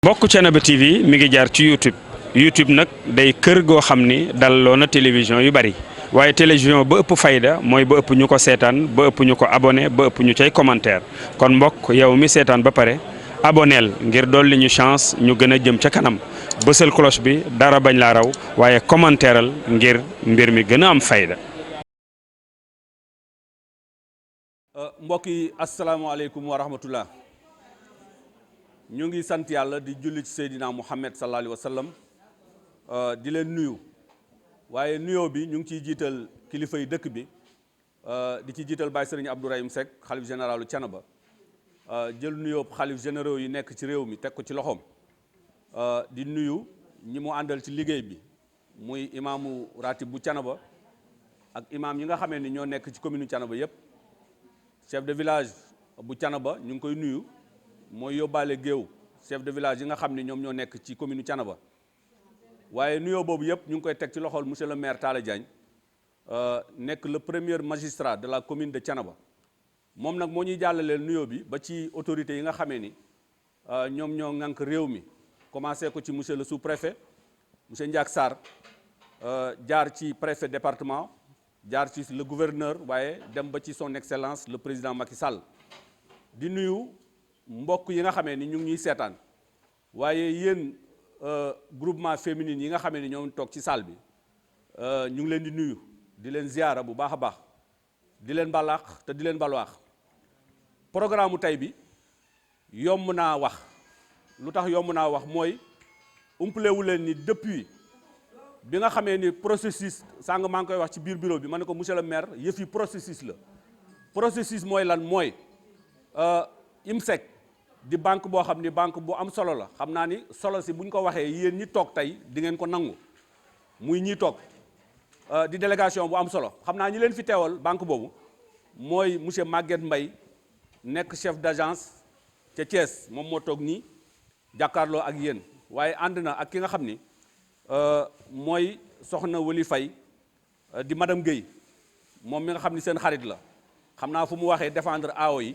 mbokk Thiénaba TV mi ngi jaar ci YouTube nag day kër goo xam ni dalloo na télévision yu bari waaye télévision ba ëpp fayda mooy ba ëpp ñu ko seetaan ba ëpp ñu ko abonné ba ëpp ñu cay commentaire kon mbokk yow mi seetaan ba pare aboneel ngir dolli ñu chance ñu gën a jëm ca kanam bësal cloche bi dara bañ laa raw waaye commentaireal ngir mbir mi gën a am fayda. mbokk yi asalaamaaleykum wa rahmatullah ñu ngi sant yàlla di julli ci Seydina Muhammad sallallahu alayhi wa sallam di leen nuyu waaye nuyoo bi ñu ngi ciy jiital kilifa yi dëkk bi di ci jiital Baye Serigne Abdourahim Seck xalif généralu Thiénaba jël nuyoo xalif généraux yi nekk ci réew mi teg ko ci loxoom di nuyu ñi mu àndal ci liggéey bi muy imaamu ratib bu Thiénaba ak imaam yi nga xamee ni ñoo nekk ci commune Thiénaba yëpp chef de village bu Thiénaba ñu ngi koy nuyu mooy yóbbaale géew chef de village yi nga xam ne ñoom ñoo nekk ci commune Thiénaba waaye nuyoo boobu yëpp ñu ngi koy teg ci loxol monsieur le maire Talla Diagne nekk le premier magistrat de la commune de Thiénaba moom nag moo ñuy jàllaleel nuyoo bi ba ci autorités yi nga xamee ni ñoom ñoo ŋànk réew mi commencé ko ci monsieur le sous-préfet monsieur Ndiak Sarr jaar ci préfet département jaar ci le gouverneur waaye dem ba ci son excellence le président Macky Sall di nuyu mbokk yi nga xamee ni ñu ngi ñuy seetaan waaye yéen groupement féminine yi nga xamee ni ñoo toog ci salle bi ñu ngi leen di nuyu di leen ziyaara bu baax a baax di leen balaax te di leen balwaax programme mu tey bi yomb naa wax lu tax yomb naa wax mooy umpalewu leen ni depuis bi nga xamee ni processus sàng maa ngi koy wax ci biir bureau bi ma ne ko monsieur le maire yëf yi processus la processus mooy lan mooy IMSEC di banque boo xam ni banque bu am solo la xam naa ni solo si bu ñu ko waxee yéen ñi toog tey di ngeen ko nangu muy ñi toog di délégation bu am solo xam naa ñi leen fi teewal banque boobu mooy monsieur Maguette Mbaye nekk chef d'agence ca Thiès moom moo toog nii jàkkaarloo ak yéen waaye ànd na ak ki nga xam ni mooy soxna Wali Faye di madame Guèye moom mi nga xam ni seen xarit la xam naa fu mu waxee défendre AO yi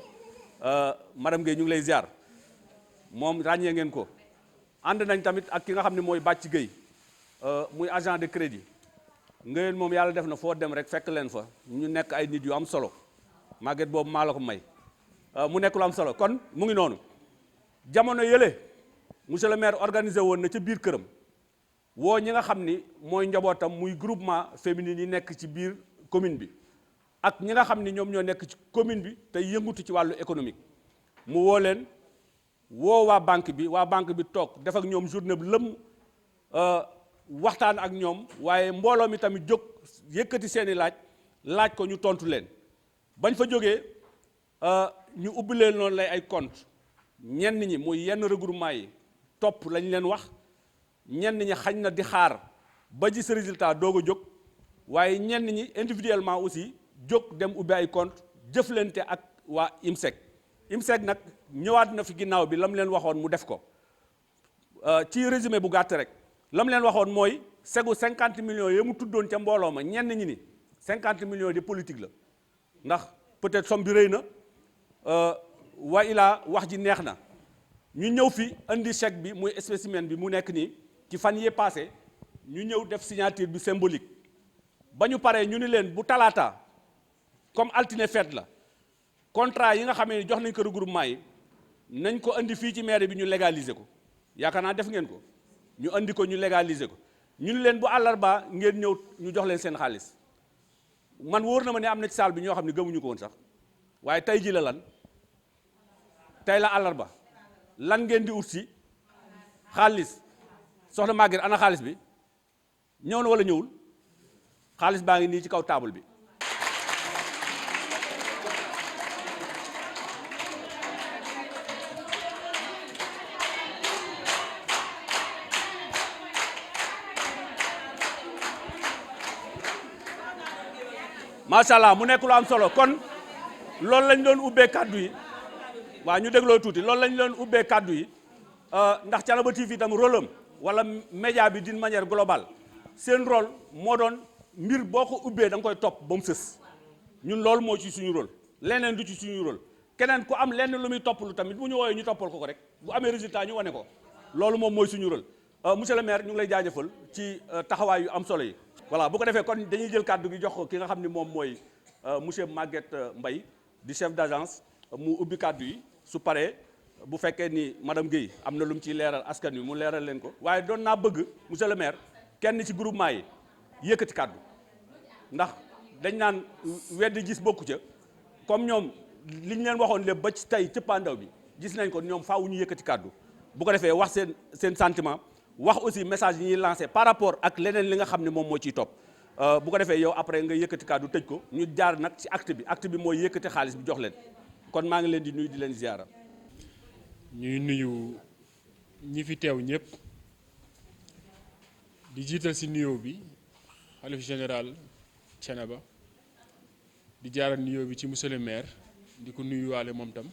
madame Guèye ñu ngi lay ziar moom ràññee ngeen ko ànd nañ tamit ak ki nga xam ne mooy Bàcc Guèye muy agent de crédit ngeen moom yàlla def na foo dem rek fekk leen fa ñu nekk ay nit yu am solo Maguette boobu maa la ko may mu nekk lu am solo kon mu ngi noonu jamono yële monsieur le maire organisé woon na ca biir këram woo ñi nga xam ni mooy njabootam muy groupement féminin yi nekk ci biir commune bi ak ñi nga xam ni ñoom ñoo nekk ci commune bi te yëngutu ci wàllu économique mu woo leen woo waa banque bi toog def ak ñoom journée bi lëmm waxtaan ak ñoom waaye mbooloo mi tamit jóg yëkkati seeni laaj ko ñu tontu leen bañ fa jógee ñu ubbi leen noonu lay ay compte ñenn ñi muy yenn regroupement yi topp lañ leen wax ñenn ñi xañ na di xaar ba gis résultat doog a jóg waaye ñenn ñi individuellement aussi jóg dem ubbi ay compte jëflante ak waa IMSEC nag ñëwaat na fi ginnaaw bi la mu leen waxoon mu def ko ci résumé bu gàtt rek la mu leen waxoon mooy segu 50 millions yi mu tuddoon ca mbooloo ma ñenn ñi ni 50 millions de politique la ndax peut-être somme bi rëy na wa ilaa wax ji neex na ñu ñëw fi indi chèque bi muy spécimen bi mu nekk nii ci fan yee passé ñu ñëw def signature bi symbolique ba ñu paree ñu ni leen bu talaata comme altine fête la contrat yi nga xamee ni jox nañ ko regroupement yi nañ ko indi fii ci mairie bi ñu légaliser ko yaakaar naa def ngeen ko ñu indi ko ñu légaliser ko ñu ni leen bu àllarba ngeen ñëw ñu jox leen seen xaalis man wóor na ma ne am na ci salle bi ñoo xam ne gëmuñu ko woon sax waaye tey ji la lan tey la àllarba lan ngeen di ut si xaalis soxna Maguette ana xaalis bi ñëw na wala ñëwul xaalis baa ngi nii ci kaw table bi macha allah mu nekk lu am solo kon loolu lañ doon ubbee kàddu yi waaw ñu dégloo tuuti loolu lañ doon ubbee kàddu yi ndax Thiénaba TV itam rôle am wala média bi d'une manière globale seen rôle moo doon mbir boo ko ubbee da nga koy topp ba mu sës ñun loolu moo ci suñu rôle leneen du ci suñu rôle keneen ku am lenn lu muy topp lu tamit bu ñu woowee ñu toppal ko rek bu amee résultat ñu wane ko loolu moom mooy suñu rôle monsieur le maire ñu ngi lay jaajëfal ci taxawaay yu am solo yi. voilà bu ko defee kon dañuy jël kàddu gi jox ko ki nga xam ni moom mooy monsieur Maguette Mbaye di chef d'agence mu ubbi kàddu yi su paree bu fekkee ni madame Guèye am na lu mu ciy leeral askan wi mu leeral leen ko waaye doon naa bëgg monsieur le maire kenn ci groupement yi yëkkati kàddu ndax dañ naan weddi gis bokku ca comme ñoom li ñu leen waxoon lépp ba ci tey cëppaandaw bi gis nañ ko ñoom faaw ñu yëkkati kàddu bu ko defee wax seen sentiment wax aussi message yi ñuy lancé par rapport ak leneen li nga xam ne moom moo ciy topp bu ko defee yow après nga yëkkati kàddu tëj ko ñu jaar nag ci acte bi mooy yëkkati xaalis bi jox leen kon maa ngi leen di nuyu di leen ziara. ñuy nuyu ñi fi teew ñëpp di jiital ci nuyoo bi xalif général Thiénaba di jaaral nuyoo bi ci monsieur le maire di ko nuyuwaale moom tam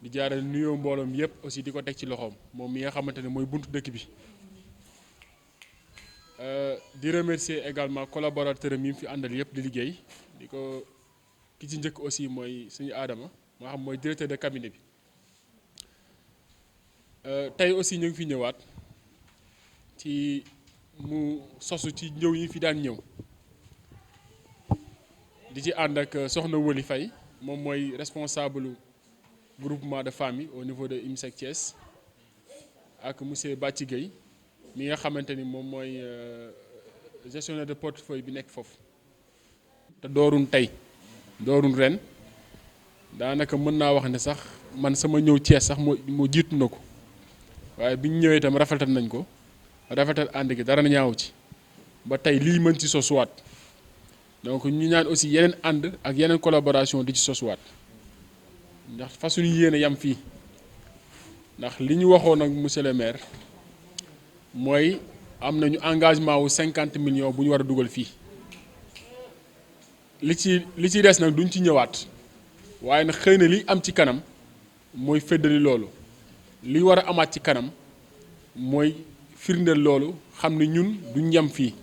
di jaaral nuyoo mbooloom yëpp aussi di ko teg ci loxoom moom mi nga xamante ne mooy buntu dëkk bi di remercier également collaborateur am yi mu fi àndal yëpp di liggéey di ko ki ci njëkk aussi mooy suñu Adama moo xam mooy directeur de cabinet bi tey aussi ñu ngi fi ñëwaat ci mu sosu ci ñëw yi fi daan ñëw di ci ànd ak soxna Woli Faye moom mooy responsable groupement de famille au niveau de IMSEC Thiès ak monsieur Bàcci Gueye mi nga xamante ni moom mooy gestionnaire de portefeuille bi nekk foofu te doorun tey doorun ren daanaka mën naa wax ne sax man sama ñëw Thiès sax moo jiitu na ko waaye bi ñu ñëwee itam rafetal nañ ko rafetal ànd gi dara ñaaw ci ba tey lii mën ci sosuwaat donc ñu ñaan aussi yeneen ànd ak yeneen collaboration di ci sosuwaat ndax fa suñu yéene yam fii ndax li ñu waxoon ak monsieur le maire mooy am nañu engagement wu 50 millions bu ñu war a dugal fii li ci des nag duñ ci ñëwaat waaye nag xëy na li am ci kanam mooy feddali loolu li war a amaat ci kanam mooy firndeel loolu xam ne ñun duñ yem fii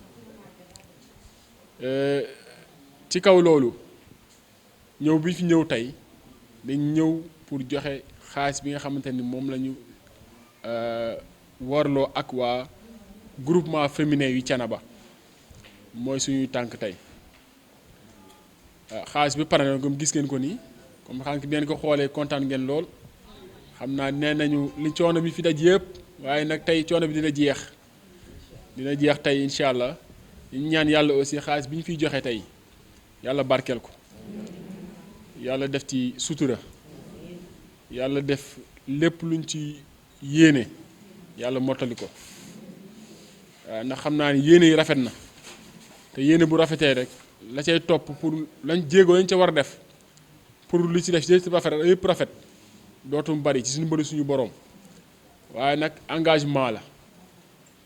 ci kaw loolu ñëw bi fi ñëw tey dañ ñëw pour joxe xaalis bi nga xamante ni moom la ñu warloo ak waa groupement féminin yu Thiénaba mooy suñuy tànk tey xaalis bi pare na comme gis ngeen ko nii comme xam ngeen ko xoolee kontaan ngeen lool xam naa nee nañu li coono bi fi daj yëpp waaye nag tey coono bi dina jeex tey incha allah ñu ñaan yàlla aussi xaalis bi ñu fiy joxe tey yàlla barkeel ko yàlla def ci sutura yàlla def lépp luñ ci yéene yàlla mottali ko waaw ndax xam naa ni yéene yi rafet na te yéene bu rafetee rek la cay topp pour lañ jéego lañ ca war a def pour li ci def yëpp rafet dootum bari ci suñu bëri suñu boroom waaye nag engagement la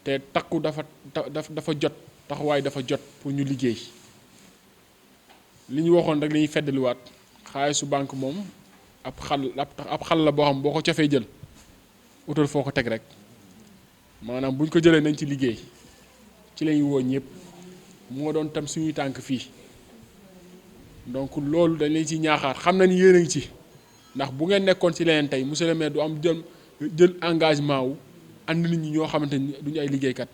te takku dafa jot taxawaay dafa jot pour ñu liggéey li ñu waxoon rek la ñuy feddaliwaat xaalisu banque moom ab xal la boo xam boo ko cofee jël utal foo ko teg rek maanaam bu ñu ko jëlee nañ ci liggéey ci lañuy woo ñëpp moo doon tam suñuy tànk fii donc loolu dañ leen ci ñaaxaat xam na ni yéen a ngi ci ndax bu ngeen nekkoon ci leneen tey monsieur le maire du am jël engagement wu ànd nit ñi ñoo xamante ni duñu ay liggéeykat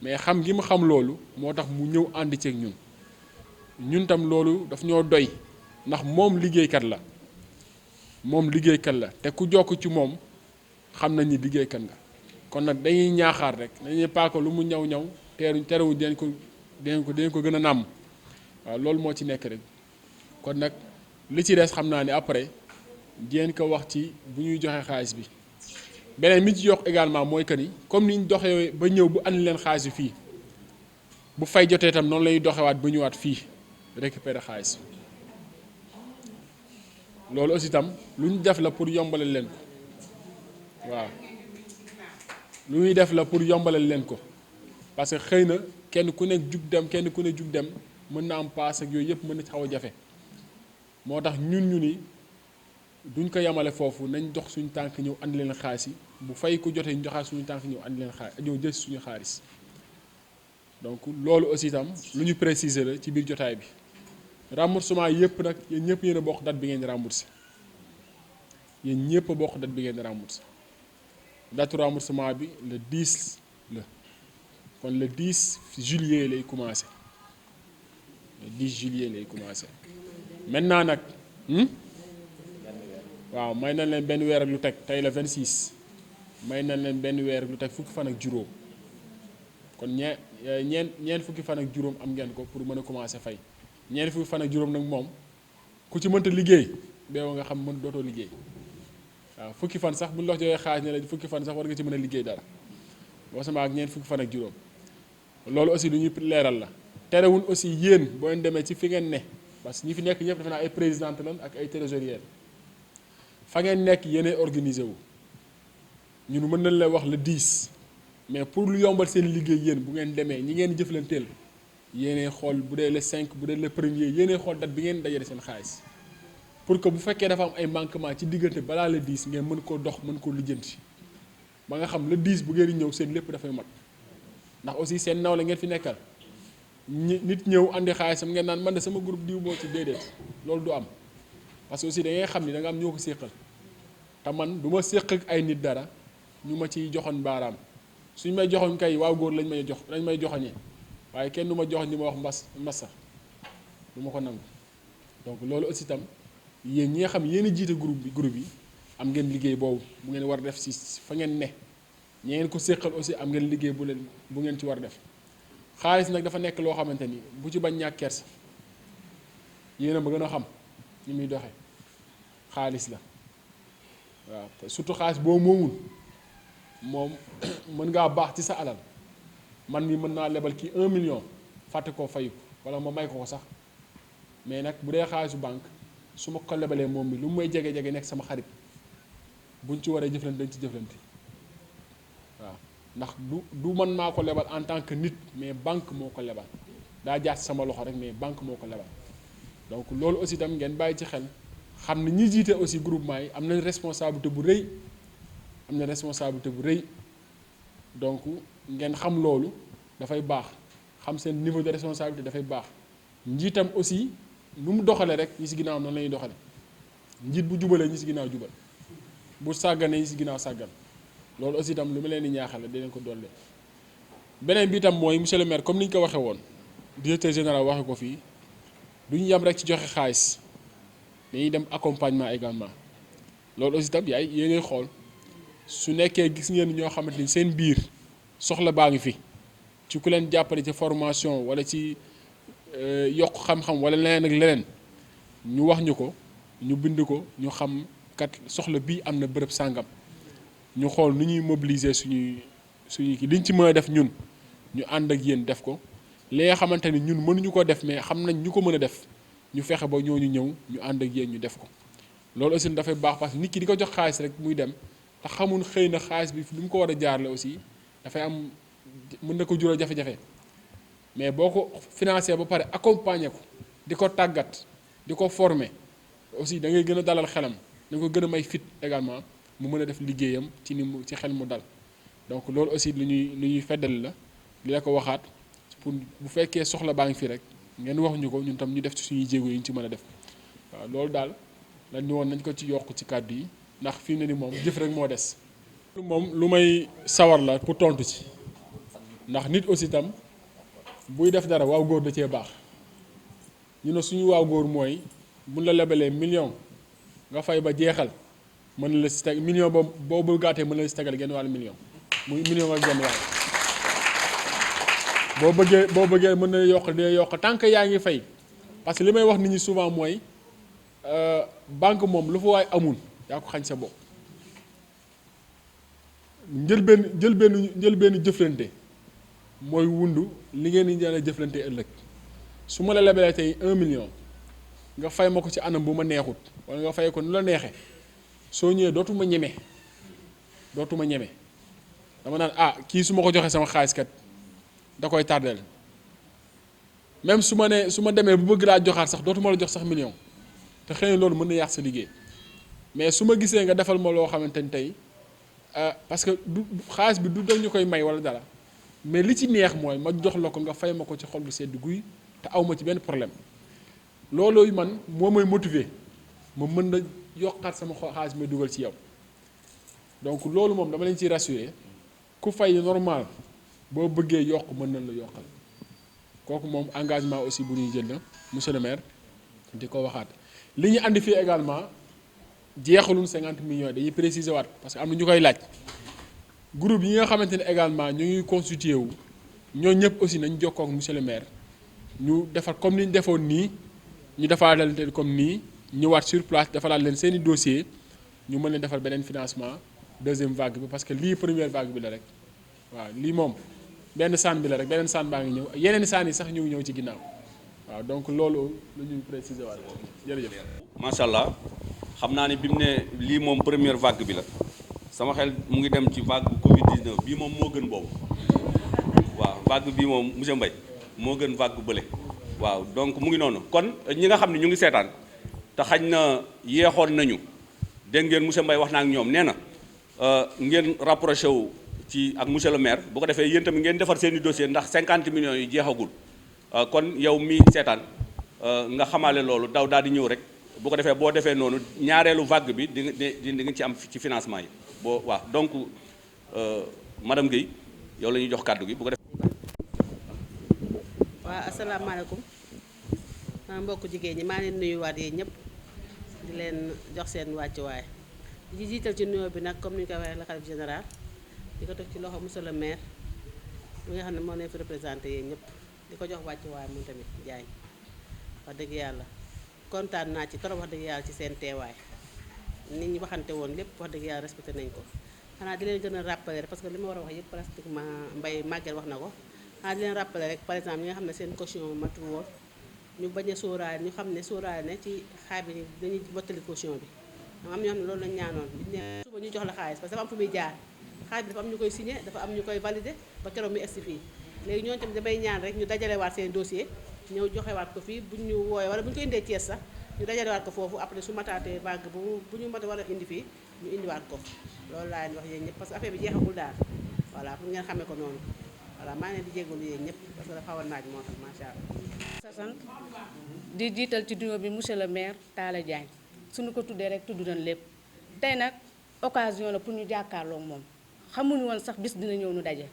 mais xam gi mu xam loolu moo tax mu ñëw ànd ceeg ñun tam loolu daf ñoo doy ndax moom liggéeykat la te ku jokk ci moom xam nañ ni liggéeykat nga kon nag dañuy ñaaxaar rek dañuy paako lu mu ñaw terewu dinañ ko gën a nàmm waaw loolu moo ci nekk rek kon nag li ci des xam naa ni après dinañ ko wax ci bu ñuy joxe xaalis bi beneen mi ci yokk également mooy que ni comme ni ñu doxee ba ñëw bu andi leen xaalis bi fii bu fay jotee itam noonu la ñuy doxewaat ba ñëwaat fii récupérer xaalis loolu aussi itam lu ñu def la pour yombalal leen ko waaw lu ñuy def la pour yombalal leen ko parce que xëy na kenn ku nekk jug dem mën na am paas ak yooyu yëpp mën na ci xaw a jafe moo tax ñu ni duñ ko yemale foofu nañ dox suñu tànk ñëw andi leen xaalis yi bu fay ko jotee ñu joxaat suñu tànk ñëw andi leen xaalis ñëw jël suñu xaalis donc loolu aussi itam lu ñu préciser la ci biir jotaay bi remboursement yëpp nag yéen ñëpp yéen a bokk date bi ngeen di remboursé date remboursement bi le 10 la kon le 10 juillet lay commencé le 10 juillet lay commencé maintenant nag waaw may nañ leen benn weer ak lu teg tey la 26 may nañ leen benn weer ak lu teg fukki fan ak juróom kon ñeent fukki fan ak juróom am ngeen ko pour mën a commencer fay ñeent fukki fan ak juróom nag moom ku ci mënta liggéey beewa nga xam mën dootoo liggéey waaw fukki fan sax bu ñu la joxee xaalis ne la fukki fan sax war nga ci mën a liggéey dara boo sama ak ñeent fukki fan ak juróom loolu aussi lu ñuy leeral la terewul aussi yéen boo leen demee ci fi ngeen ne parce que ñi fi nekk ñëpp defe naa ay présidente lan ak ay trésorière fa ngeen nekk yéenay organisé wu ñun mën nañ la wax le 10 mais pour lu yombal seen liggéey yéen bu ngeen demee ñi ngeen jëflanteel yéenay xool bu dee le 5 bu dee le premier yéenay xool date bi ngeen dajale seen xaalis pour que bu fekkee dafa am ay manquement ci diggante balaa le 10 ngeen mën koo dox mën koo lijjanti ba nga xam le 10 bu ngeen di ñëw seen lépp dafay mat ndax aussi seen naw la ngeen fi nekkal nit ñëw andi xaalisam ngeen naan man de sama groupe diw moo ci déedéet loolu du am parce que aussi da ngay xam ni da nga am ñoo ko séqal te man du ma séq ak ay nit dara ñu ma ciy joxoon baaraam suñ may joxoñ kay waaw góor lañ may joxoñee waaye kenn du ma joxoñ ni ma wax mbassa du ma ko nangu donc loolu aussi itam yéen ñi nga xam yéen a jiite groupe yi am ngeen liggéey boobu bu ngeen war def si fa ngeen ne ñi ngeen ko séqal aussi am ngeen liggéey bu ngeen ci war def xaalis nag dafa nekk loo xamante ni bu ci bañ ñàkk kersa yéen a ma gën a xam ni muy doxee xaalis la waaw surtout xaalis boo moomul moom mën ngaa baax ci sa alal man mi mën naa lebal kii 1 million fàtte koo fayu wala ma may ko sax mais nag bu dee xaalisu banque su ma ko lebalee moom mi lu mu may jege-jege nekk sama xarit buñ ci waree jëflante dañ ci jëflante waaw ndax du man maa ko lebal en tant que nit mais banque moo ko lebal daa jaar sama loxo rek mais banque moo ko lebal donc loolu aussi tam ngeen bàyyi ci xel xam ne ñi jiite aussi groupement yi am nañ responsabilité bu rëy donc ngeen xam loolu dafay baax xam seen niveau de responsabilité dafay baax njiitam aussi nu mu doxale rek ñi ci ginnaaw noonu la ñuy doxale njiit bu jubalee ñi ci ginnaaw jubal bu sàgganee ñi ci ginnaaw sàggan loolu aussi itam lu ma leen di ñaaxale di leen ko dolli beneen bi itam mooy monsieur le maire comme ni ñu ko waxee woon directeur général waxe ko fii du ñu yem rek ci joxe xaalis dañuy dem accompagnement également loolu aussi itam yéen ngay xool su nekkee gis ngeen ñoo xamante ni seen biir soxla baa ngi fi ci ku leen jàppale ci formation wala ci yokk xam-xam wala leneen ak leneen ñu wax ñu ko ñu bind ko ñu xam kat soxla bii am na bërëb sàngam ñu xool nu ñuy mobiliser suñuy kii liñ ci mën a def ñun ñu ànd ak yéen def ko li nga xamante ni ñun mënuñu ko def mais xam nañ ñu ko mën a def ñu fexe ba ñooñu ñëw ñu ànd ak yéen ñu def ko loolu aussi dafay baax parce que nit ki di ko jox xaalis rek muy dem te xamul xëy na xaalis bi lu mu ko war a jaarale aussi dafay am mën na ko jural jafe-jafe mais boo ko financé ba pare accompagner ko di ko tàggat di ko former aussi da ngay gën a dalal xelam da nga ko gën a may fit également mu mën a def liggéeyam ci ni mu ci xel mu dal donc loolu aussi lu ñuy feddal la li la ko waxaat pour bu fekkee soxla baa ngi fi rek ngeen wax ñu ko ñun tam ñu def ci suñuy jéego yi ñu ci mën a def waaw loolu daal lañ ñu woon nañ ko ci yokk ci kàddu yi ndax fi mu ne ni moom jëf rek moo des. moom lu may sawar la pour tontu ci ndax nit aussi tam buy def dara waaw góor da cee baax ñu ne suñu waaw góor mooy buñ la lebalee million nga fay ba jeexal mën na la si teg million boobu gàttee mën na la si tegal genn wàllu million muy million ak genn wàll boo bëggee mën na yokk tant que yaa ngi fay parce que li may wax nit ñi souvent mooy banque moom lu fa waay amul yaa ko xañ sa bopp njëlbéenu jëflante mooy wundu li ngeen di jëlee jëflante ëllëg su ma la lebalee tey 1 million nga fay ma ko ci anam bu ma neexut wala nga fay ko nu la neexee soo ñëwee dootuma ñeme dama naan kii su ma ko joxee sama xaalis kat da koy tardeel même su ma demee bu bëgg laa joxaat sax dootuma la jox sax million te xëy na loolu mën na yàq sa liggéey mais su ma gisee nga defal ma loo xamante ni tey parce que du xaalis bi du dañu koy may wala dara mais li ci neex mooy ma jox la ko nga fay ma ko ci xol bu sedd guy te aw ma ci benn problème loolooyu man moo may motiver ma mën na yokkaat sama xaalis may dugal ci yow donc loolu moom dama leen ciy rassurer ku fay normal boo bëggee yokk mën nañ la yokkal kooku moom engagement aussi bu ñuy jël la monsieur le maire di ko waxaat. li ñu andi fii également jeexalul 50 millions dañuy préciser waat parce que am na ñu koy laaj groupe yi nga xamante ne également ñu ngi constitué wu ñoo ñëpp aussi nañ jokkoo ak monsieur le maire ñu defar comme ni ñu defoon nii ñu defaraat leen comme nii ñëwaat sur place defaraat leen seen i dossier ñu mën leen defar beneen financement deuxième vague bi parce que lii première vague bi la rek waaw lii moom benn saan bi la rek beneen saan baa ngi ñëw yeneen saan yi sax ñu ngi ñëw ci ginnaaw waaw donc loolu la ñuy préciser waat jërëjëf. macha allah xam naa ne bi mu ne lii moom première vague bi la sama xel mu ngi dem ci vague bu Covid 19 bii moom moo gën boobu waaw vague bii moom monsieur Mbaye moo gën vague bële waaw donc mu ngi noonu kon ñi nga xam ne ñu ngi seetaan te xañ na yeexoon nañu dégg ngeen monsieur Mbaye wax na ak ñoom nee na ngeen rapproché wu ci ak monsieur le maire bu ko defee yéen tamit ngeen defar seen i dossier ndax 50 millions yi jeexagul kon yow mi seetaan nga xamaale loolu daal di ñëw rek bu ko defee boo defee noonu ñaareelu vague bi di nga ci am ci financement yi boo waaw donc madame Guèye yow la ñuy jox kàddu gi bu ko defee. waaw asalaamaaleykum mbokku jigéen ñi maa leen nuyuwaat yéen ñëpp di leen jox seen wàccuwaay di jiital ci nuyoo bi nag comme ni ñu ko waxee la xalif général di ko teg ci loxo monsieur le maire mi nga xam ne moo leen fi représenté yéen ñëpp di ko jox wàccuwaay moom tamit Diagne wax dëgg yàlla kontaan naa ci trop wax dëgg yàlla ci seen teewaay nit ñi waxante woon lépp wax dëgg yàlla respecté nañ ko xanaa di leen gën a rappeler rek parce que li ma war a wax yëpp pratiquement Mbaye Maguette wax na ko xanaa di leen rappeler rek par exemple ñi nga xam ne seen caution matul woon ñu bañ a sóoraale ñu xam ne sóoraale ne ci xaay bi dañuy mottali caution bi am ñoo xam ne loolu lañ ñaanoon biñ ne suba ñu jox la xaalis parce que dafa am fu muy jaar xaalis bi dafa am ñu koy signé dafa am ñu koy validé ba keroog mi egsi fii léegi ñooñu tamit damay ñaan rek ñu dajalewaat seen dossier ñëw joxewaat ko fii buñ ñu wooye wala bu ñu ko indee Thiès sax ñu dajalewaat ko foofu après su mataatee vague bu ñu mat war a indi fii ñu indiwaat ko loolu laa leen wax yéen ñëpp parce que affaire bi jeexagul daal voilà pour ngeen xamee ko noonu voilà maa ngi leen di jégalu yéen ñëpp parce que dafa xaw a naaj moo tax macha allah. sa sant di jiital ci duo bi monsieur le maire Talla Diagne suñu ko tuddee rek tudd nañ lépp tey nag occasion la pour ñu jàkkaarloo moom xamuñu woon sax bis dina ñëw nu daje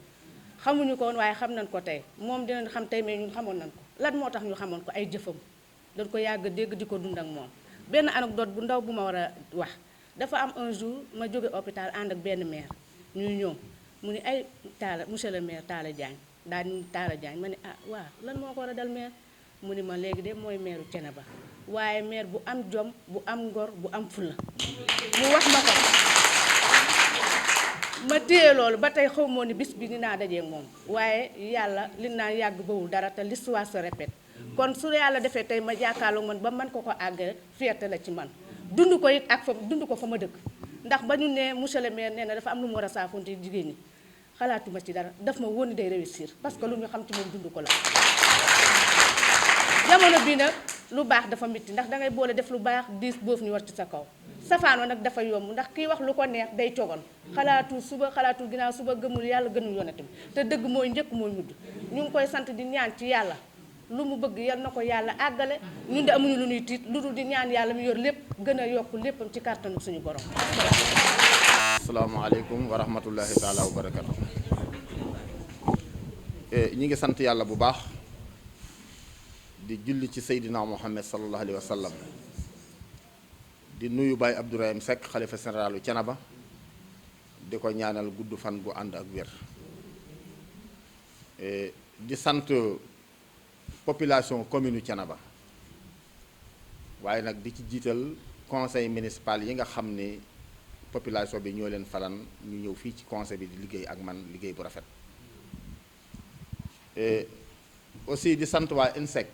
xamuñu ko woon waaye xam nañ ko tey moom dinañ xam tey mais ñun xamoon nañ ko lan moo tax ñu xamoon ko ay jëfam dañ ko yàgg dégg di ko dund ak moom benn anecdote bu ndaw bu ma war a wax dafa am un jour ma jóge hôpital ànd ak benn maire ñuy ñëw mu ni ay Talla monsieur le maire Talla Diagne daal di Talla Diagne ma ne ah waaw lan moo ko war a dal maire mu ni ma léegi de mooy maire Thiénaba waaye maire bu am jom bu am ngor bu am fulla mu wax ma ko ma téye loolu ba tey xaw moo ni bis bi dinaa dajee moom waaye yàlla li naa yàgg bawul dara te l'histoire se répète kon su yàlla defee tey ma jàkkaarloo man ba man ko àgg fierté la ci man dund ko it ak fa dund ko fa ma dëkk ndax ba ñu ne monsieur le maire nee na dafa am lu mu war a saafonte jigéen ñi xalaatuma ci dara daf ma wóor ni day réussir parce que lu ñu xam ci moom dund ko la jamono bii nag lu baax dafa métti ndax dangay boole def lu baax diis boofu ñu war ci sa kaw safaanoo nag dafa yomb ndax kii wax lu ko neex day cogoon xalaatul suba xalaatul ginnaaw suba gëmul yàlla gënul yonent bi te dëgg mooy njëkk mooy mujj ñu ngi koy sant di ñaan ci yàlla lu mu bëgg yal na ko yàlla àggale ñun de amuñu lu ñuy tiit lu dul di ñaan yàlla mu yor lépp gën a yokk léppam ci kàttanu suñu borom. asalaamaaleykum wa rahmatullahi taala wa barakatu. ñi ngi sant yàlla bu baax di julli ci Seydina Muhammad sallallahu alayhi wa sallam di nuyu Baye Abdourahim Seck xalifa généralu Thiénaba di ko ñaanal gudd fan gu ànd ak wér di sant population commune Thiénaba waaye nag di ci jiital conseil municipal yi nga xam ni population bi ñoo leen falan ñu ñëw fii ci conseil bi di liggéey ak man liggéey bu rafet aussi di sant waa INSEC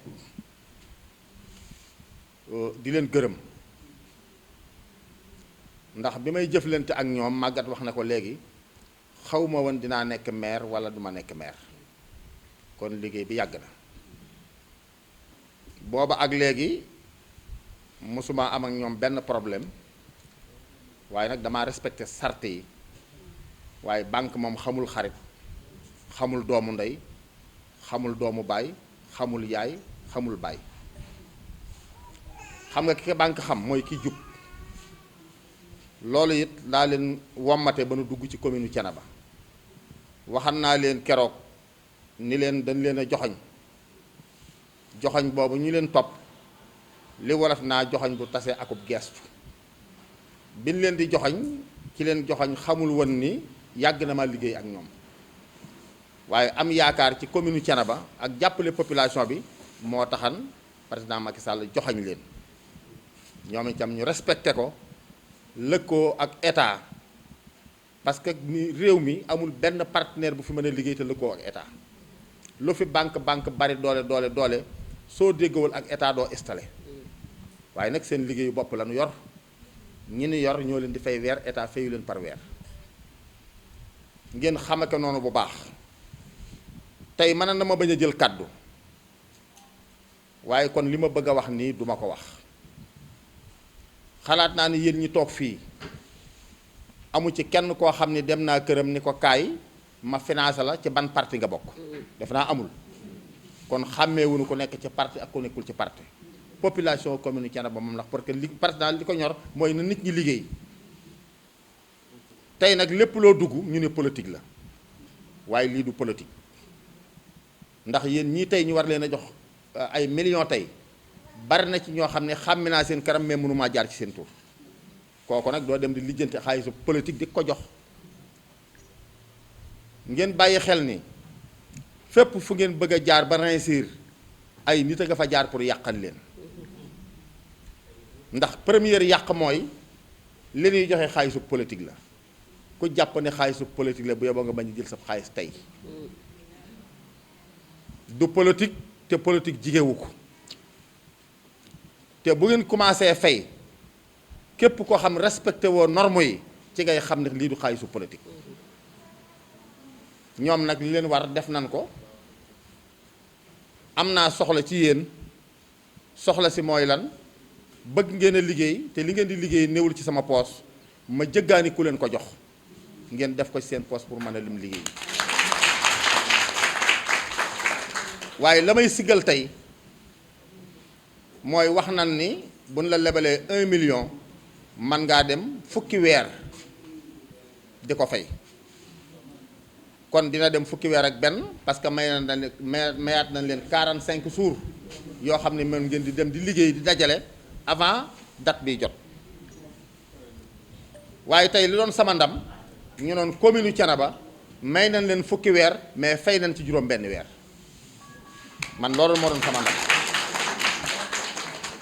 di leen gërëm ndax bi may jëflante ak ñoom màggat wax na ko léegi xawma woon dinaa nekk maire wala duma nekk maire kon liggéey bi yàgg na booba ak léegi mosuma am ak ñoom benn problème waaye nag damaa respecté sart yi waaye banque moom xamul xarit xamul doomu ndey xamul doomu baay xamul yaay xamul baay xam nga ki banque xam mooy ki jub loolu it laa leen wommate ba nu dugg ci commune Thiénaba waxan naa leen keroog ni leen dañ leen a joxoñ boobu ñu leen topp li wolof naa joxoñ bu tase akub geestu biñ leen di joxoñ ci leen joxoñ xamul woon ni yàgg na ma liggéey ak ñoom waaye am yaakaar ci commune Thiénaba ak jàppale population bi moo taxan président Macky Sall joxoñ leen ñoom itam ñu respecté ko lëkkoo ak état parce que ni réew mi amul benn partenaire bu fi mën a liggéey te lëkkoo ak état lu fi banque bari doole soo déggawul ak état doo installé waaye nag seen liggéeyu bopp la nu yor ñi ni yor ñoo leen di fay weer état fayu leen par weer ngeen xamake noonu bu baax tey mën na ma bañ a jël kàddu waaye kon li ma bëgg a wax nii duma ko wax xalaat naa ni yéen ñi toog fii amu ci kenn koo xam ni dem naa këram ni ko kaay ma financé la ci ban parti nga bokk def naa amul kon xàmmeewuñu ko nekk ci parti ak ko nekkul ci parti population commune Thiénaba moom ndax parce que li président li ko ñor mooy na nit ñi liggéey tey nag lépp loo dugg ñu ne politique la waaye lii du politique ndax yéen ñii tey ñu war leen a jox ay millions tey bari na ci ñoo xam ne xàmme naa seen karam mais mënumaa jaar ci seen tur kooku nag doo dem di lijjanti xaalisu politique di ko jox ngeen bàyyi xel ni fépp fu ngeen bëgg a jaar ba réussir ay nit a nga fa jaar pour yàqal leen ndax première yàq mooy li ñuy joxe xaalisu politique la ku jàpp ne xaalisu politique la bu yeboo nga bañ a jël sa xaalis tey du politique te politique jigewu ko te bu ngeen commencé fay képp koo xam respecté woo norme yi ci ngay xam ne lii du xaalisu politique ñoom nag li leen war def nan ko am naa soxla ci yéen soxla si mooy lan bëgg ngeen a liggéey te li ngeen di liggéey néewul ci sama poos ma jëggaani ku leen ko jox ngeen def ko ci seen poos pour mën a lim liggéey waaye la may siggal tey mooy wax nan ni buñ la lebalee 1 million man ngaa dem fukki weer di ko fay kon dina dem fukki weer ak benn parce que mayaat nañ leen 45 jours yoo xam ne mën ngeen di dem di liggéey di dajale avant date bi jot waaye tey li doon sama ndam ñu noon commune Thiénaba may nañ leen fukki weer mais fay nañ ci juróom benn weer man loolu moo doon sama ndam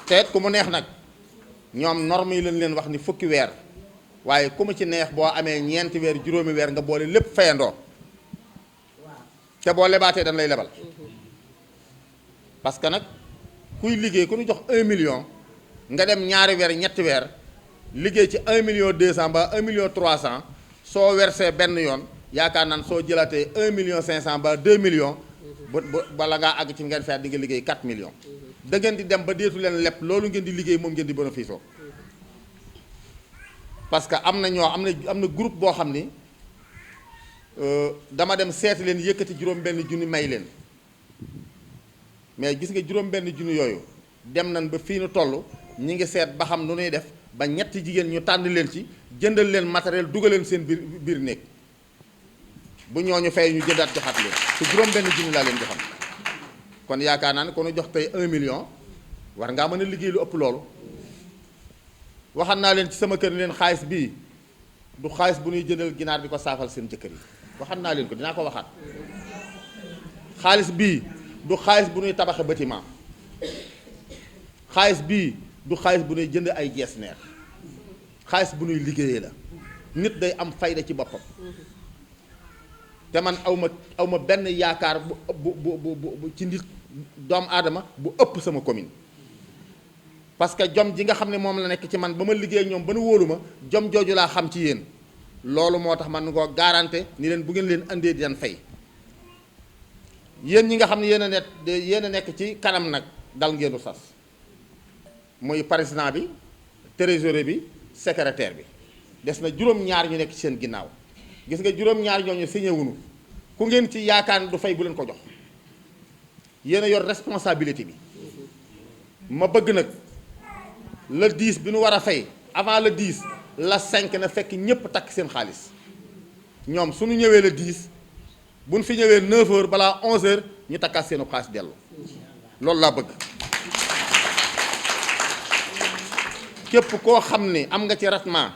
te ku mu neex nag ñoom norme yi lañ leen wax ni fukki weer waaye ku mu ci neex boo amee ñeenti weer juróomi weer nga boole lépp fayandoo te boo lebaatee dañ lay lebal parce que nag kuy liggéey ku ñu jox 1 million nga dem ñaari weer ñetti weer liggéey ci 1 million 200 ba 1 million 300 soo versé benn yoon yaakaar naan soo jëlatee 1 million 500 ba 2 millions bu bala ngaa àgg ci ngeen feet di nga liggéey 4 millions da ngeen di dem ba deetu leen lepp loolu ngeen di liggéey moom ngeen di bénéfice oo parce que am na ñoo am na groupe boo xam ni dama dem seeti leen yëkkati juróom-benn junni may leen mais gis nga juróom-benn junni yooyu dem nañ ba fii nu toll ñi ngi seet ba xam nu ñuy def ba ñetti jigéen ñu tànn leen ci jëndal leen matériel dugal leen seen biir néeg bu ñooñu fay ñu jëndaat joxaat leen te juróom-benn junni laa leen joxam kon yaakaar naa ne ko nu jox tey 1 million war ngaa mën a liggéey lu ëpp loolu waxal naa leen ci sama kër leen xaalis bii du xaalis bu ñuy jëndal ginaar di ko saafal seen jëkkër yi waxal naa leen ko dinaa ko waxaat xaalis bii du xaalis bu ñuy tabaxe bâtiment xaalis bii du xaalis bu ñuy jënd ay jeesneer xaalis bu ñuy liggéeyee la nit day am fayda ci boppam te man aw ma benn yaakaar bu ci nit doomu aadama bu ëpp sama commune parce que jom ji nga xam ne moom la nekk ci man ba ma liggéey ak ñoom ba nu wóolu ma jom jooju laa xam ci yéen loolu moo tax man koo garanté ni leen bu ngeen leen andee di leen fay yéen ñi nga xam ne yéen a nekk ci kanam nag dal ngeenu sas muy président bi trésorier bi secrétaire bi des na juróom-ñaar ñu nekk ci seen ginnaaw gis nga juróom-ñaar ñooñu signé wuñu ku ngeen ci yaakaar ne du fay bu leen ko jox yéen a yor responsabilité bi ma bëgg nag le 10 bi nu war a fay avant le 10 la 5 na fekk ñëpp takk seen xaalis ñoom suñu ñëwee la 10 buñ fi ñëwee 9h balaa 11h ñu takkaat seenu xaalis dellu loolu laa bëgg. képp koo xam ni am nga ci ratement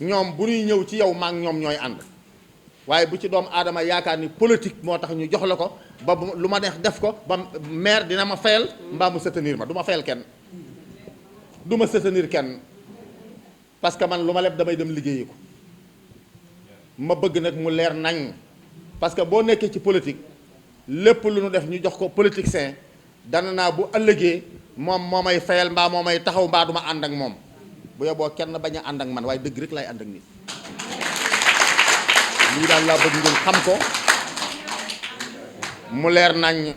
ñoom bu ñuy ñëw ci yow maak ñoom ñooy ànd waaye bu ci doomu aadama yaakaar ni politique moo tax ñu jox la ko ba lu ma neex def ko ba maire dina ma fayal mbaa mu soutenir ma du ma fayal kenn du ma soutenir kenn parce que man lu ma leb damay dem liggéeyi ko ma bëgg nag mu leer nañ parce que boo nekkee ci politique lépp lu nu def ñu jox ko politicien dana naa bu ëllëgee moom moo may fayal mbaa moo may taxaw mbaa du ma ànd ak moom bu yeboo kenn bañ a ànd ak man waaye dëgg rek lay ànd ak nit lii daal laa bëgg ngeen xam ko mu leer nañ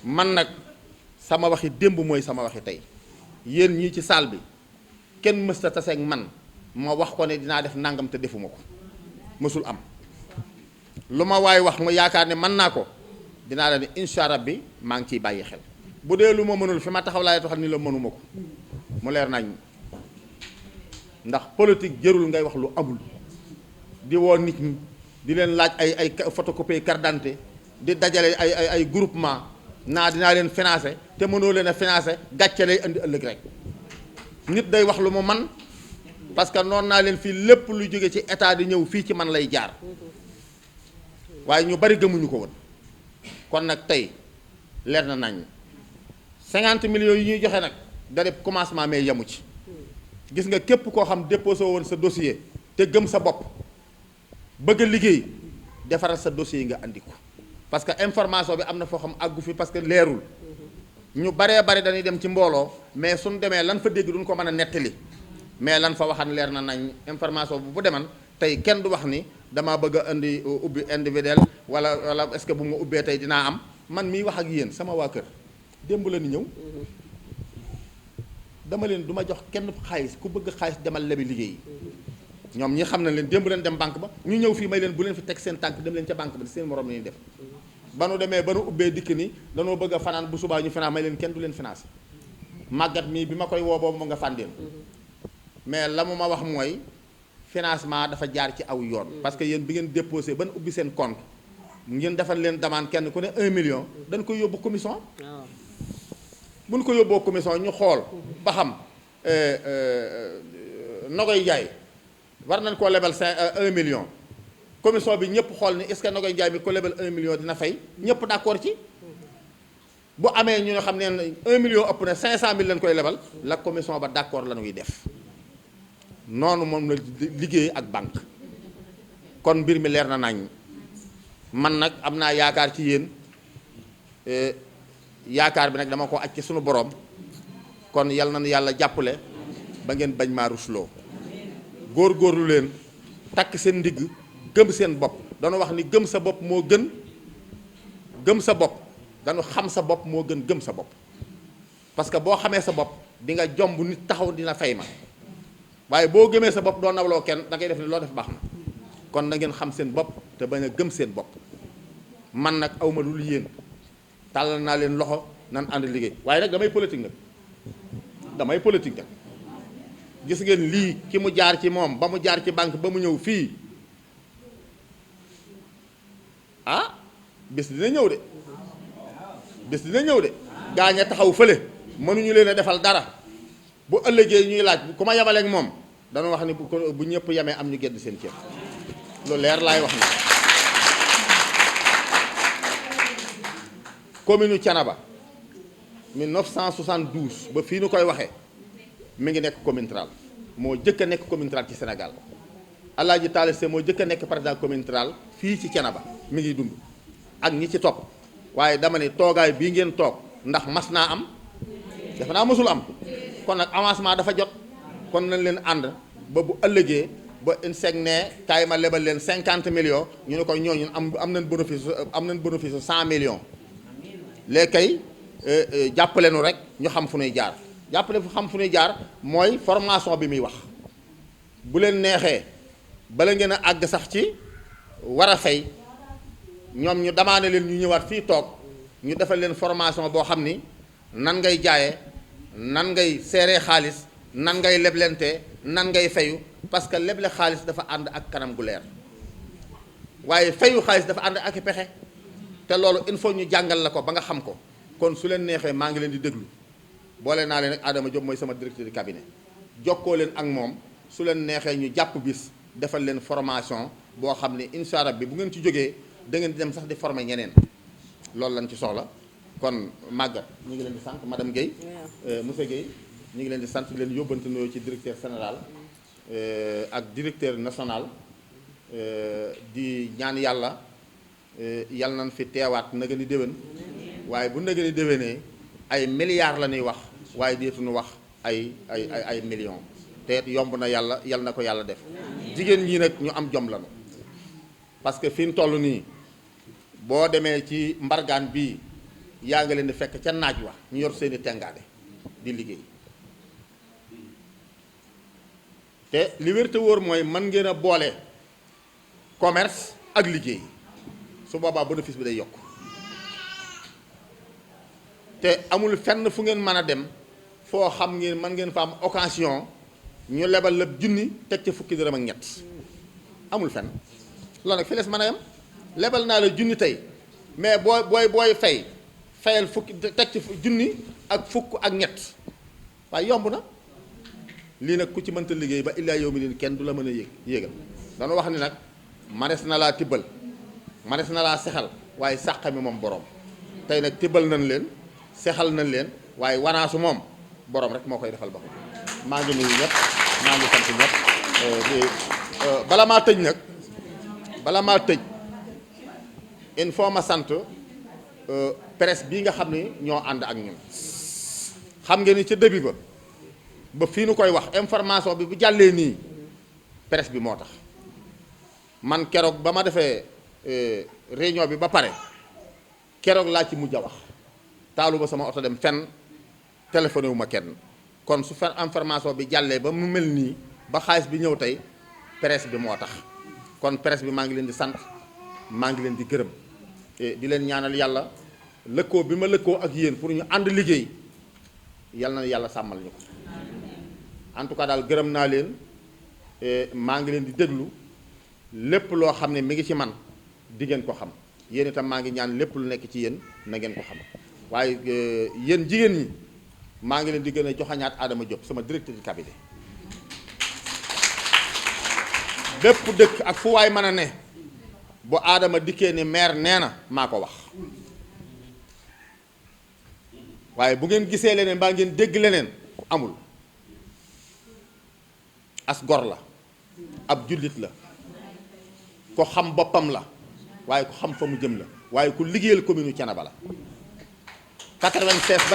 man nag sama waxi démb mooy sama waxi tey yéen ñii ci salle bi kenn mësta taseeg man ma wax ko ne dinaa def nangam te defuma ko mësul am lu ma waay wax mu yaakaar ne mën naa ko dinaa la ne incha rabbi maa ngi ciy bàyyi xel bu dee lu ma mënul fi ma taxaw laay taxal ni la mënuma ko mu leer nañ ndax politique jërul ngay wax lu amul di woo nit ñi di leen laaj ay photocopie carte d'identité di dajale ay groupement naa dinaa leen financer te mënoo leen a financer gàcce lay indi ëllëg rek nit day wax lu mu man parce que noonu naa leen fii lépp lu jóge ci état di ñëw fii ci man lay jaar waaye ñu bari gëmuñu ko woon kon nag tey leer na nañ 50 millions yi ñuy joxe nag da def commencement mais yemu ci gis nga képp koo xam déposé woon sa dossier te gëm sa bopp bëgg a liggéey defaral sa dossier nga andi ko parce que information bi am na foo xam àggu fi parce que leerul ñu baree bari dañuy dem ci mbooloo mais suñ demee lan fa dégg duñ ko mën a nettali mais lan fa waxan leer na nañ information bu deman tey kenn du wax ni damaa bëgg a indi ubbi individuel wala est-ce que bu ma ubbee tey dinaa am man miy wax ak yéen sama waa kër démb la ni ñëw dama leen du ma jox kenn xaalis ku bëgg xaalis demal lebi liggéey ñoom ñi xam na leen démb leen dem banque ba ñu ñëw fii may leen bu leen fi teg seen tànk dem leen ca banque ba seen morom la ñuy def ba nu demee ba nu ubbee dikk ni danoo bëgg a fanaan bu subaa ñu fanaan may leen kenn du leen financé màggat mii bi ma koy woo boobu mu nga fàndeen mais la mu ma wax mooy financement dafa jaar ci aw yoon parce que yéen bi ngeen déposé ban ubbi seen compte ngeen defal leen demande kenn ku ne 1 million dañ koy yóbbu commission bu ñu ko yóbboo commission ñu xool ba xam Nogoy Njaay war nañ koo lebal 1 million commission bi ñëpp xool ni est-ce que Nogoy Njaay mi ko lebal 1 million dina fay ñëpp d'accord ci bu amee ñu xam ne 1 million ëpp na 500 000 lañ koy lebal la commission ba d'accord la ñuy def noonu moom la liggéey ak banque kon mbir mi leer na nañ man nag am naa yaakaar ci yéen yaakaar bi nag dama ko aj ci sunu borom kon yal na yàlla jàppale ba ngeen bañ maa rusloo góor-góorlu leen takk seen ndigg gëm seen bopp dañu wax ni gëm sa bopp moo gën gëm sa bopp dañu xam sa bopp moo gën gëm sa bopp parce que boo xamee sa bopp di nga jomb nit taxaw dina fay ma waaye boo gëmee sa bopp doo nawloo kenn da ngay def ni loo def baax na kon na ngeen xam seen bopp te bañ a gëm seen bopp man nag awma lu yéen tàllal naa leen loxo nan ànd liggéey waaye nag damay politique nag gis ngeen lii ki mu jaar ci moom ba mu jaar ci banque ba mu ñëw fii ah bis dina ñëw de gaañ a taxaw fële mënuñu leen a defal dara bu ëllëgee ñuy laaj ku ma yemaleeg moom dana wax ni bu ñëpp yemee am ñu gedd seen ceeb lu leer laay wax ni commune Thiénaba 1972 ba fii nu koy waxee mi ngi nekk commune rurale moo jëkk a nekk commune rurale ci Sénégal Alaaji Talla Seye moo jëkk a nekk président commune rurale fii ci Thiénaba mi ngi dund ak ñi ci topp waaye dama ne toogaay bii ngeen toog ndax mas naa am dafa naa mësul am kon nag avancement dafa jot kon nañ leen ànd ba bu ëllëgee ba INSEC ne kaay ma lebal leen 50 millions ñu ne ko ñooñu am nañ bénéfice 100 millions léegi kay jàppale nu rek ñu xam fu ñuy jaar jàppale fu xam fu ñuy jaar mooy formation bi muy wax bu leen neexee bala ngeen a àgg sax ci war a fay ñoom ñu demandé leen ñu ñëwaat fii toog ñu defal leen formation boo xam ni nan ngay jaayee nan ngay seeree xaalis nan ngay leblente nan ngay fayu parce que leble xaalis dafa ànd ak kanam gu leer waaye fayu xaalis dafa ànd ak pexe te loolu il faut ñu jàngal la ko ba nga xam ko kon su leen neexee maa ngi leen di déglu boole naa leen ak Adama Diop mooy sama directeur de cabinet jokkoo leen ak moom su leen neexee ñu jàpp bis defal leen formation boo xam ne incha allah bi bu ngeen ci jógee da ngeen di dem sax di former ñeneen loolu lañ ci soxla kon Maguette ñu ngi leen di sant madame Guèye monsieur Guèye ñu ngi leen di sant di leen yóbbante nuyoo ci directeur général ak directeur national di ñaan yàlla yal nañ fi teewaat naga ni déwén waaye bu naga ni déwénee ay milliards la ñuy wax waaye deetuñu wax ay millions te yomb na yàlla yal na ko yàlla def jigéen ñi nag ñu am jom lañu parce que fi ñu toll nii boo demee ci mbargaan bii yaa nga leen di fekk ca naaj wa ñu yor seeni tengaade di liggéey te li wér te wóor mooy mën ngeen a boole commerce ak liggéey su boobaa bénéfice bi day yokk te amul fenn fu ngeen mën a dem foo xam ngeen mën ngeen fa am occasion ñu lebal la junni teg ca fukki dërëm ak ñett amul fenn loolu nag fi lees mën a yem lebal naa la junni tey mais booy fayal fukki teg ci junni ak fukk ak ñett waaye yomb na lii nag ku ci mënta liggéey ba illaa yow mi leen kenn du la mën a yéegal dañu wax ni nag manes na laa tibbal manes na laa sexal waaye sàq mi moom borom tey nag tibbal nañ leen sexal nañ leen waaye wanaasu moom borom rek moo koy defal ba maa ngi nuyu ñëpp maa ngi sant ñëpp bala maa tëj il faut ma sant presse bii nga xam ne ñoo ànd ak ñun xam ngeen ni ca début ba fii nu koy wax information bi bu jàllee nii presse bi moo tax man keroog ba ma defee réunion bi ba pare keroog laa ci mujj a wax taalu ba sama oto dem fenn téléphoné wu ma kenn kon su fer information bi jàllee ba mu mel nii ba xaalis bi ñëw tey presse bi moo tax kon presse bi maa ngi leen di sant maa ngi leen di gërëm di leen ñaanal yàlla lëkkoo bi ma lëkkoo ak yéen pour ñu ànd liggéey yal na yàlla sàmmal ñu ko en tout cas daal gërëm naa leen maa ngi leen di déglu lépp loo xam ne mi ngi ci man di ngeen ko xam yéen itam maa ngi ñaan lépp lu nekk ci yéen na ngeen ko xam waaye yéen jigéen ñi maa ngi leen di gën a joxañaat Adama Diop sama directeur du cabinet bépp dëkk ak fu waay mën a ne bu Adama dikkee ni maire nee na maa ko wax waaye bu ngeen gisee leneen mbaa ngeen dégg leneen amul as gor la ab jullit la ko xam boppam la waaye ku xam fa mu jëm la waaye ku liggéeyal commune Thiénaba la 96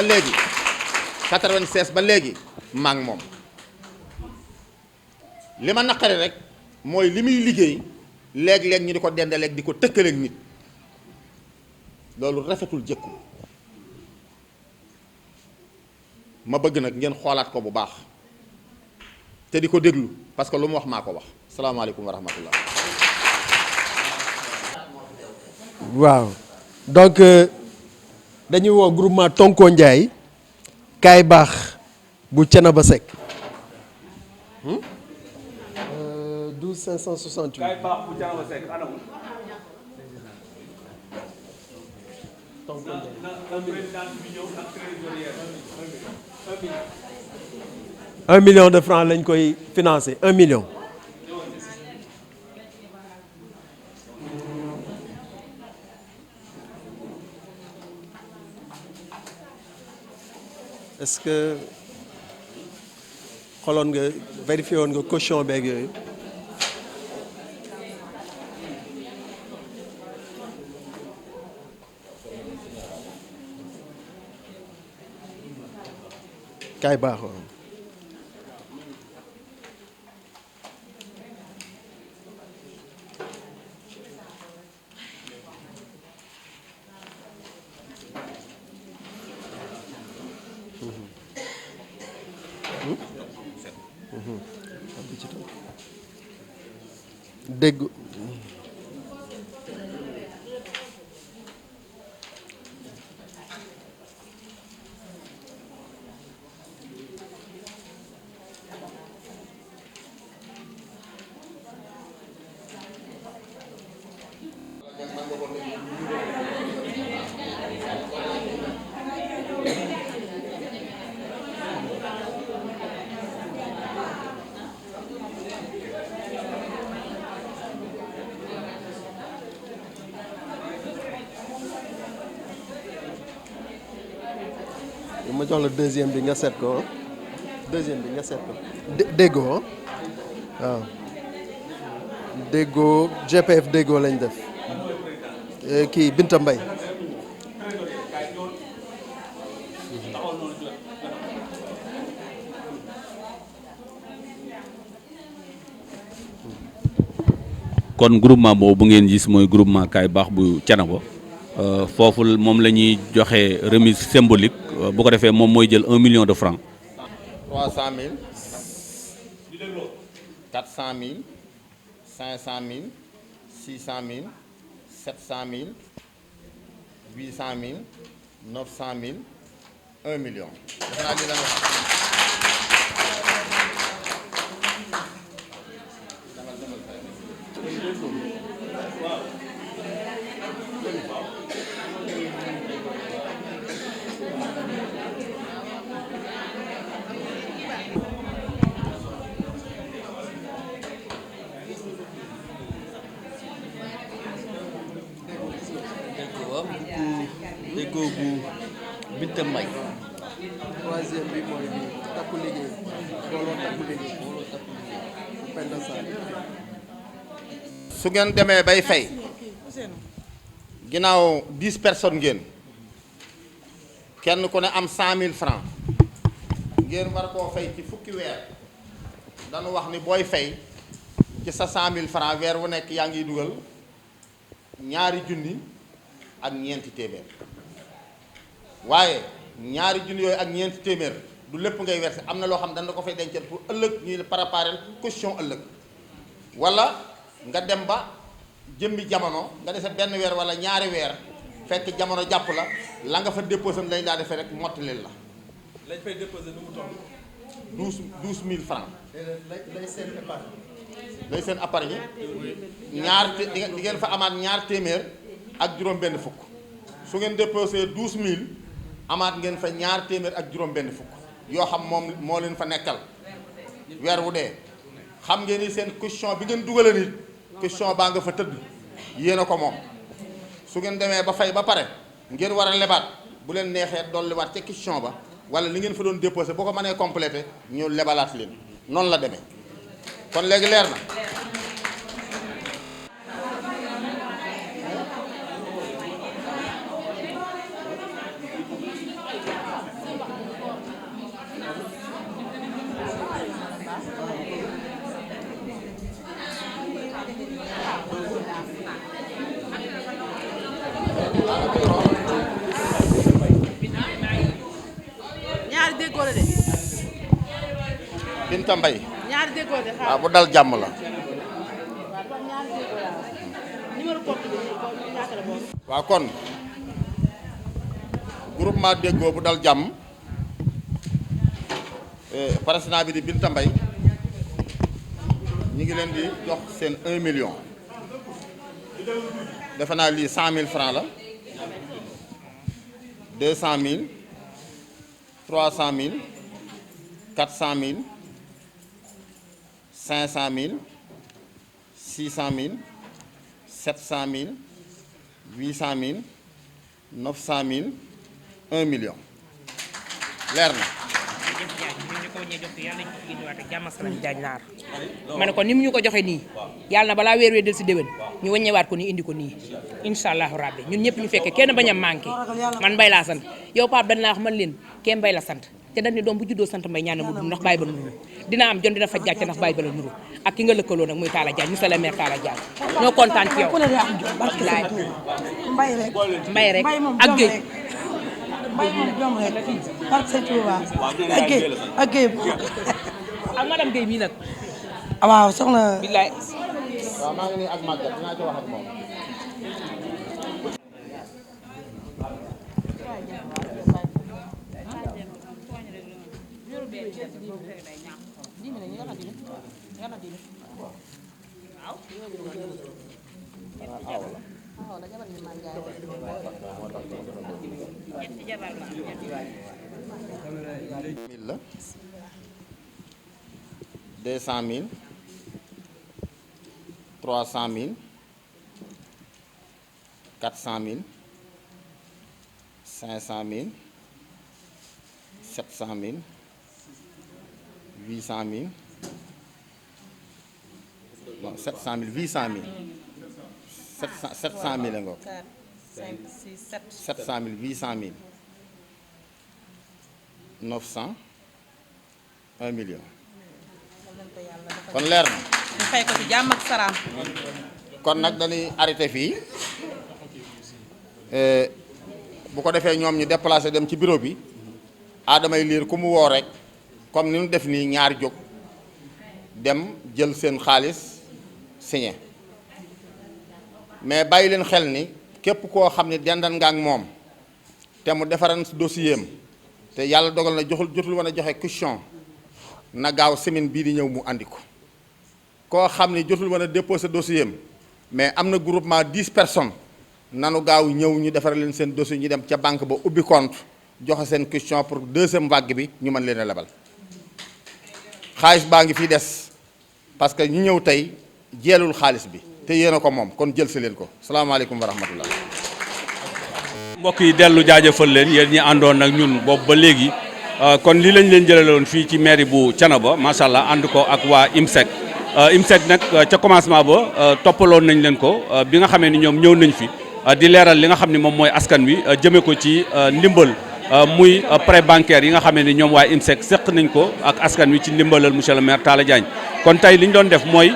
ba léegi maa ngi moom li ma naqari rek mooy li muy liggéey léeg-léeg ñu di ko dendaleeg di ko tëkkaleeg nit loolu rafetul jëkku ma bëgg nag ngeen xoolaat ko bu baax te di ko déglu parce que lu mu wax maa ko wax salaamaaleykum wa rahmatullah. waaw donc dañuy woo groupement Tonko Ndiaye kaay baax bu Thiénaba Seck 12568 kaay baax bu Thiénaba Seck anam Tonko Ndiaye na président bi ñëw ak trésorier 1 million de francs lañ koy financer 1 million. est-ce que xooloon nga vérifié woon nga caution beeg yooyu. kaay baaxoon. dégg ma jox la deuxième bi nga seet ko deuxième bi nga seet ko déggoo waaw déggoo GPF déggoo lañ def kii Binta Mbaye kon groupement boobu bu ngeen gis mooy groupement Kaay Baax bu Thiénaba foofu moom la ñuy joxe remise symbolique bu ko defee moom mooy jël 1 million de francs. 300 000 400 000 500 000 600 000 700 000 800 000 900 000 1 million. defe naa lii la ñu wax. déggoo bu Binta Mbaye. troisième bi mooy bi takku liggéey booloo takku liggéey Penda Sarr. su ngeen demee bay fay ginnaaw 10 personnes ngeen kenn ku ne am 100 000 francs ngeen war koo fay ci fukki weer dañu wax ni booy fay ci sa 100 000 francs weer wu nekk yaa ngi dugal ñaari junni ak ñeenti téeméer waaye ñaari junni yooyu ak ñeenti téeméer du lépp ngay verser am na loo xam dañ la ko fay dencal pour ëllëg ñuy préparer caution ëllëg wala nga dem ba jëmbi jamono nga dese benn weer wala ñaari weer fekk jamono jàpp la la nga fa déposé lañ laa defee rek mottalil la. lañ fay déposé nu mu toll. 12 000 francs. lay seen épargne. lay seen épargne di ngeen fa amaat ñaar téeméer ak juróom-benn fukk su ngeen déposé 12000 amaat ngeen fa ñaar téeméer ak juróom-benn fukk yoo xam moom moo leen fa nekkal weer wu dee. xam ngeen ni seen caution bi ngeen dugale nit caution baa nga fa tëdd yéen a ko moom su ngeen demee ba fay ba pare ngeen war a lebaat bu leen neexee dolliwaat ca caution ba wala li ngeen fa doon déposé boo ko mënee complété ñu lebalaat leen noonu la demee kon léegi leer na. ñaari déggoo la de. Binta Mbaye. ñaari déggoo de waaw bu dal jàmm la. numéro compte bi ñaata la boobu. waaw kon groupement déggoo bu dal jàmm président bi di Binta Mbaye ñu ngi leen di jox seen 1 million defe naa lii 100 000 francs la 200 000 300 000 400 000 500 000 600 000 700 000 800 000 900 000 1 million leer na. ma ne ko ni mu ñu ko joxe nii yàlla na balaa weer wee del si déwén ñu wàññewaat ko nii indi ko nii incha allahu rabbi ñun ñëpp ñu fekkee kenn bañ a manqué man Mbay laa sant yow Pape dañ laa wax man leen kenn Mbay la sant te dañ ne doom bu juddoo sant Mbay ñaan na mu dund ndax bàyyi ba la nuru dina am jon dina faj gàcce ndax bàyyi ba la nuru ak ki nga lëkkaloo nag muy Talla Diagne monsieur le maire Talla Diagne ñoo kontaan ci yow Mbay rek ak Guèye Mbay moom jom rek barke Sëñ Touba ak Guèye ak madame Guèye mii nag waaw soxna billaay waaw maa ngi nii ak Maguette dinaa ci wax ak moom. la 200 000 300 000 400 000 500 000 700 000 800 000 non 700 000 800 000 700 000 la ngoog 700 000 800 000 900 1 million kon leer na. ñu fay ko ci jàmm ak salaam. kon nag dañuy arrêté fii bu ko defee ñoom ñu déplacé dem ci bureau bi Adamay liir ku mu woo rek comme ni ñu def nii ñaari jóg dem jël seen xaalis signé mais bàyyi leen xel ni képp koo xam ne dendan nga ak moom te mu defaran dossier am te yàlla dogal na jotul woon a joxe caution na gaaw semaine bii di ñëw mu andi ko koo xam ne jotul woon a déposé dossier am mais am na groupement 10 personnes nanu gaaw ñëw ñu defar leen seen dossier ñu dem ca banque ba ubbi compte joxe seen caution pour deuxième vague bi ñu mën leen a lebal xaalis baa ngi fii des parce que ñu ñëw tey jeelul xaalis bi te yéen a ko moom kon jël si leen ko salaamaaleykum wa rahmatullah. mbokk yi dellu jaajëfal leen yéen ñi àndoon ak ñun boobu ba léegi kon lii lañ leen jëlaloon fii ci mairie bu Thiénaba macha allah ànd ko ak waa IMSEC IMSEC nag ca commencement ba toppaloon nañ leen ko bi nga xamee ni ñoom ñëw nañ fi di leeral li nga xam ne moom mooy askan wi jëmee ko ci ndimbal muy prêt bancaire yi nga xamee ni ñoom waa IMSEC seq nañ ko ak askan wi ci ndimbalal monsieur le maire Talla Diagne kon tey li ñu doon def mooy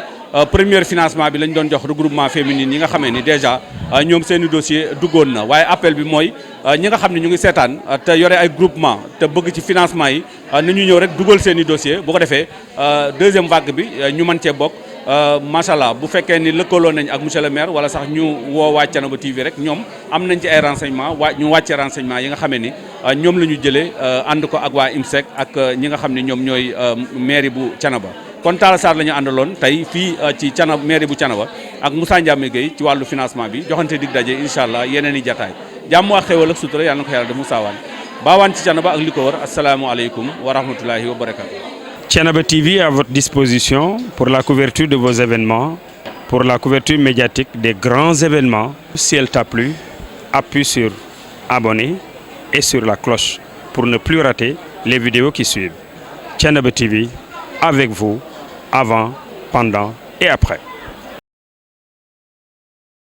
premier financement bi lañ doon jox regroupement féminin yi nga xamee ni déjà ñoom seen i dossier duggoon na waaye appel bi mooy ñi nga xam ne ñu ngi seetaan te yore ay groupement te bëgg ci financement yi na ñu ñëw rek dugal seen i dossier bu ko defee deuxième vague bi ñu mën cee bokk macha allah bu fekkee ni lëkkaloo nañ ak monsieur le maire wala sax ñu woo waa Thiénaba TV rek ñoom am nañ ci ay renseignement ñu wàcce renseignement yi nga xamee ni ñoom la ñu jëlee ànd ko ak waa IMSEC ak ñi nga xam ne ñoom ñooy mairie bu Thiénaba kon Talla Sarr la ñu àndaloon tey fii ci Thiénaba mairie bu Thiénaba ak Moussa Ndiame Gueye ci wàllu financement bi joxante dig daje incha allah yeneen i jataay jàmm ak xéwal ak sutura yàlla na ko yàlla def Moussa Wane baawaan ci Thiénaba ak li ko wër asalaamualeykum wa rahmatulahi wa barakatu. Thiénaba TV à votre disposition pour la couverture de vos événements, pour la couverture médiatique des grands événements. Si elle t'a plu, appuie sur abonner et sur la cloche pour ne plus rater les vidéos qui suivent. Thiénaba TV avec vous avant, pendant et après.